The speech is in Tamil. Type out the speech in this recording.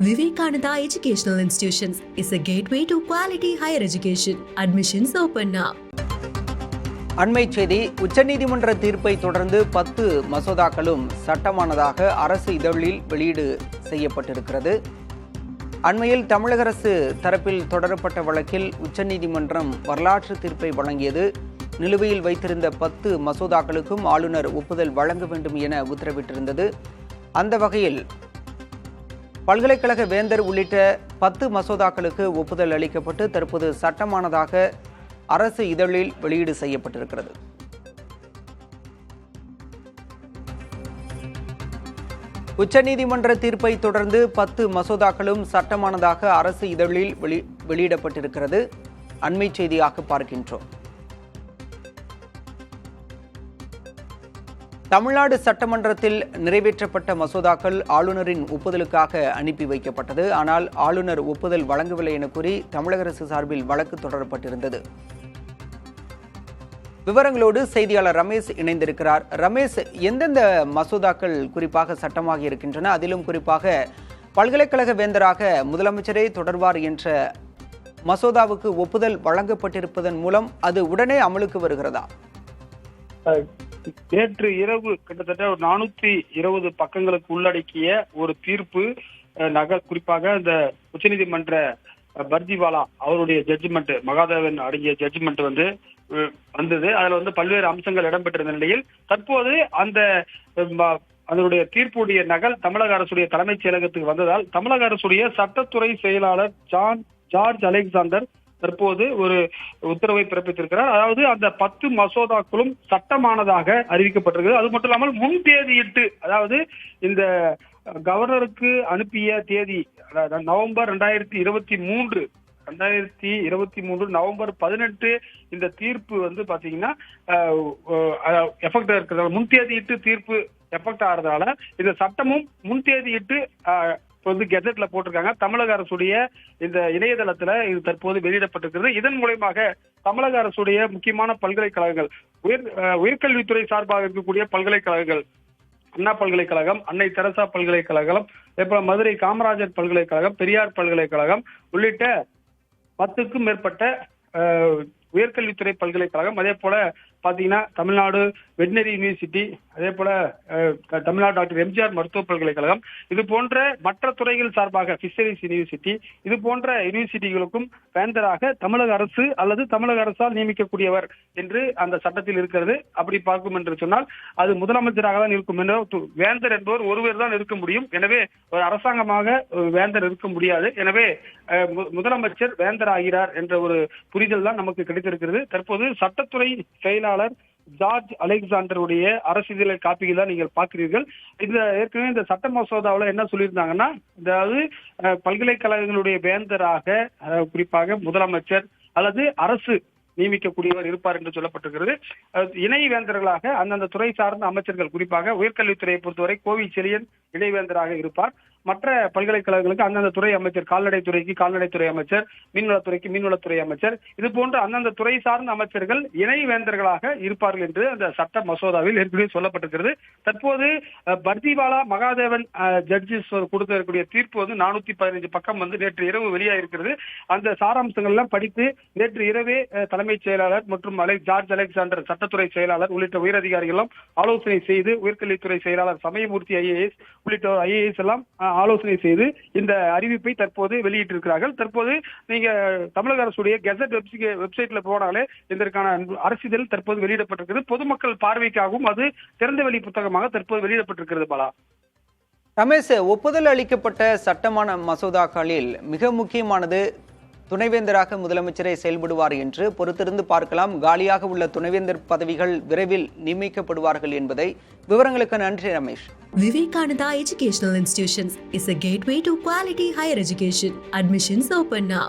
Vivekananda Educational Institutions is a gateway to quality higher education. Admissions open now. அண்மை செய்தி. உச்சநீதிமன்ற தீர்ப்பை தொடர்ந்து 10 மசோதாக்களும் சட்டமானதாக அரசு இதழில் வெளியீடு செய்யப்பட்டிருக்கிறது. அண்மையில் தமிழக அரசு தரப்பில் தொடரப்பட்ட வழக்கில் உச்சநீதிமன்றம் வரலாற்று தீர்ப்பை வழங்கியது. நிலுவையில் வைத்திருந்த 10 மசோதாக்களுக்கும் ஆளுநர் ஒப்புதல் வழங்க வேண்டும் என உத்தரவிட்டிருந்தது. அந்த வகையில் பல்கலைக்கழக வேந்தர் உள்ளிட்ட 10 மசோதாக்களுக்கு ஒப்புதல் அளிக்கப்பட்டு தற்போது சட்டமானதாக அரசு இதழில் வெளியீடு செய்யப்பட்டிருக்கிறது. உச்சநீதிமன்ற தீர்ப்பை தொடர்ந்து 10 மசோதாக்களும் சட்டமானதாக அரசு இதழில் வெளியிடப்பட்டிருக்கிறது. அண்மை செய்தியாக பார்க்கின்றோம். தமிழ்நாடு சட்டமன்றத்தில் நிறைவேற்றப்பட்ட மசோதாக்கள் ஆளுநரின் ஒப்புதலுக்காக அனுப்பி வைக்கப்பட்டது. ஆனால் ஆளுநர் ஒப்புதல் வழங்கவில்லை என கூறி தமிழக அரசு சார்பில் வழக்கு தொடரப்பட்டிருந்தது. விவரங்களோடு செய்தியாளர் ரமேஷ் இணைந்திருக்கிறார். ரமேஷ், எந்தெந்த மசோதாக்கள் குறிப்பாக சட்டமாகி இருக்கின்றன? அதிலும் குறிப்பாக பல்கலைக்கழக வேந்தராக முதலமைச்சரே தொடர்வார் என்ற மசோதாவுக்கு ஒப்புதல் வழங்கப்பட்டிருப்பதன் மூலம் அது உடனே அமலுக்கு வருகிறதா? நேற்று இரவு கிட்டத்தட்ட ஒரு 420 பக்கங்களுக்கு உள்ளடக்கிய ஒரு தீர்ப்பு குறிப்பாக இந்த உச்சநீதிமன்ற பர்திவாலா அவருடைய ஜட்ஜ்மெண்ட், மகாதேவன் அடங்கிய ஜட்ஜ்மெண்ட் வந்தது. அதுல பல்வேறு அம்சங்கள் இடம்பெற்றிருந்த நிலையில் தற்போது அதனுடைய தீர்ப்புடைய நகல் தமிழக அரசுடைய தலைமைச் செயலகத்துக்கு வந்ததால் தமிழக அரசுடைய சட்டத்துறை செயலாளர் ஜார்ஜ் அலெக்சாண்டர் தற்போது ஒரு உத்தரவை பிறப்பித்திருக்கிறார். அதாவது அந்த 10 மசோதாக்களும் சட்டமானதாக அறிவிக்கப்பட்டிருக்கிறது. அது மட்டும் இல்லாமல் முன் தேதியிட்டு, அதாவது இந்த கவர்னருக்கு அனுப்பிய தேதி நவம்பர் 2023 நவம்பர் 18 இந்த தீர்ப்பு பாத்தீங்கன்னா எஃபெக்ட் இருக்கிறதால, முன்தேதியிட்டு தீர்ப்பு எஃபெக்ட் ஆகிறதால இந்த சட்டமும் முன்தேதியிட்டு கெசட்ல போட்டிருக்காங்க. தமிழக அரசுடைய இந்த இணையதளத்துல இது தற்போது வெளியிடப்பட்டிருக்கிறது. இதன் மூலமாக தமிழக அரசுடைய முக்கியமான பல்கலைக்கழகங்கள், உயர்கல்வித்துறை சார்பாக இருக்கக்கூடிய பல்கலைக்கழகங்கள், அண்ணா பல்கலைக்கழகம், அன்னை தெரசா பல்கலைக்கழகம், அதேபோல மதுரை காமராஜர் பல்கலைக்கழகம், பெரியார் பல்கலைக்கழகம் உள்ளிட்ட 10க்கும் மேற்பட்ட உயர்கல்வித்துறை பல்கலைக்கழகம், அதே போல பாத்தீங்கன்னா தமிழ்நாடு வெட்டினரி யூனிவர்சிட்டி, அதே போல தமிழ்நாடு டாக்டர் எம்ஜிஆர் மருத்துவ பல்கலைக்கழகம், இது போன்ற மற்ற துறைகள் சார்பாக பிஷரிஸ் யூனிவர்சிட்டி, இது போன்ற யூனிவர்சிட்டிகளுக்கும் வேந்தராக தமிழக அரசு அல்லது தமிழக அரசால் நியமிக்கக்கூடியவர் என்று அந்த சட்டத்தில் இருக்கிறது. அப்படி பார்க்கும் என்று சொன்னால் அது முதலமைச்சராக தான் இருக்கும். வேந்தர் என்பவர் ஒருவர் தான் இருக்க முடியும். எனவே ஒரு அரசாங்கமாக வேந்தர் இருக்க முடியாது. எனவே முதலமைச்சர் வேந்தர் ஆகிறார் என்ற ஒரு புரிதல் தான் நமக்கு கிடைத்திருக்கிறது. தற்போது சட்டத்துறை செயலாளர் ஜார்ஜ் அலெக்சாண்டருடைய அரசியலை காப்பிகள் தான் நீங்கள் பார்க்கிறீர்கள். ஏற்கனவே இந்த சட்ட மசோதாவில் என்ன சொல்லியிருந்தாங்கன்னா, அதாவது பல்கலைக்கழகங்களுடைய வேந்தராக குறிப்பாக முதலமைச்சர் அல்லது அரசு நியமிக்கக்கூடியவர் இருப்பார் என்று சொல்லப்பட்டிருக்கிறது. இணை வேந்தர்களாக அந்தந்த துறை சார்ந்த அமைச்சர்கள், குறிப்பாக உயர்கல்வித்துறையை பொறுத்தவரை கோவி செழியன் இணைவேந்தராக இருப்பார். மற்ற பல்கலைக்கழகங்களுக்கு அந்தந்த துறை அமைச்சர், கால்நடைத்துறைக்கு கால்நடைத்துறை அமைச்சர், மீன்வளத்துறைக்கு மீன்வளத்துறை அமைச்சர், இது போன்ற அந்தந்த துறை சார்ந்த அமைச்சர்கள் இணை வேந்தர்களாக இருப்பார்கள் என்று அந்த சட்ட மசோதாவில் ஏற்கனவே சொல்லப்பட்டிருக்கிறது. தற்போது பர்திவாலா மகாதேவன் ஜட்ஜஸ் கொடுத்திருக்கக்கூடிய தீர்ப்பு 415 பக்கம் நேற்று இரவு வெளியாயிருக்கிறது. அந்த சாராம்சங்கள் எல்லாம் படித்து நேற்று இரவே தலைமைச் செயலாளர் மற்றும் ஜார்ஜ் அலெக்சாண்டர் சட்டத்துறை செயலாளர் உள்ளிட்ட உயரதிகாரிகளும் ஆலோசனை செய்து, உயர்கல்வித்துறை செயலாளர் சமயமூர்த்தி IAS உள்ளிட்ட IAS எல்லாம் ஆலோசனை செய்து இந்த அறிவிப்பை தற்போது வெளியிட்டிருக்கிறார்கள். தற்போது நீங்க தமிழக அரசுடைய கெசட் வெப்சைட்ல போனாலே இதற்கான அரசிதழ் தற்போது வெளியிடப்பட்டிருக்கிறது. பொதுமக்கள் பார்வைக்காகவும் அது திறந்தவெளி புத்தகமாக தற்போது வெளியிடப்பட்டிருக்கிறது. பாலா, ரமேஷ், ஒப்புதல் அளிக்கப்பட்ட சட்டமான மசோதாக்களில் மிக முக்கியமானது துணைவேந்தராக முதலமைச்சரே செயல்படுவார் என்று பொறுத்திருந்து பார்க்கலாம். காலியாக உள்ள துணைவேந்தர் பதவிகள் விரைவில் நியமிக்கப்படுவார்கள் என்பதை. விவரங்களுக்கு நன்றி Ramesh. Vivekananda Educational Institutions is a gateway to quality higher education. Admissions open now.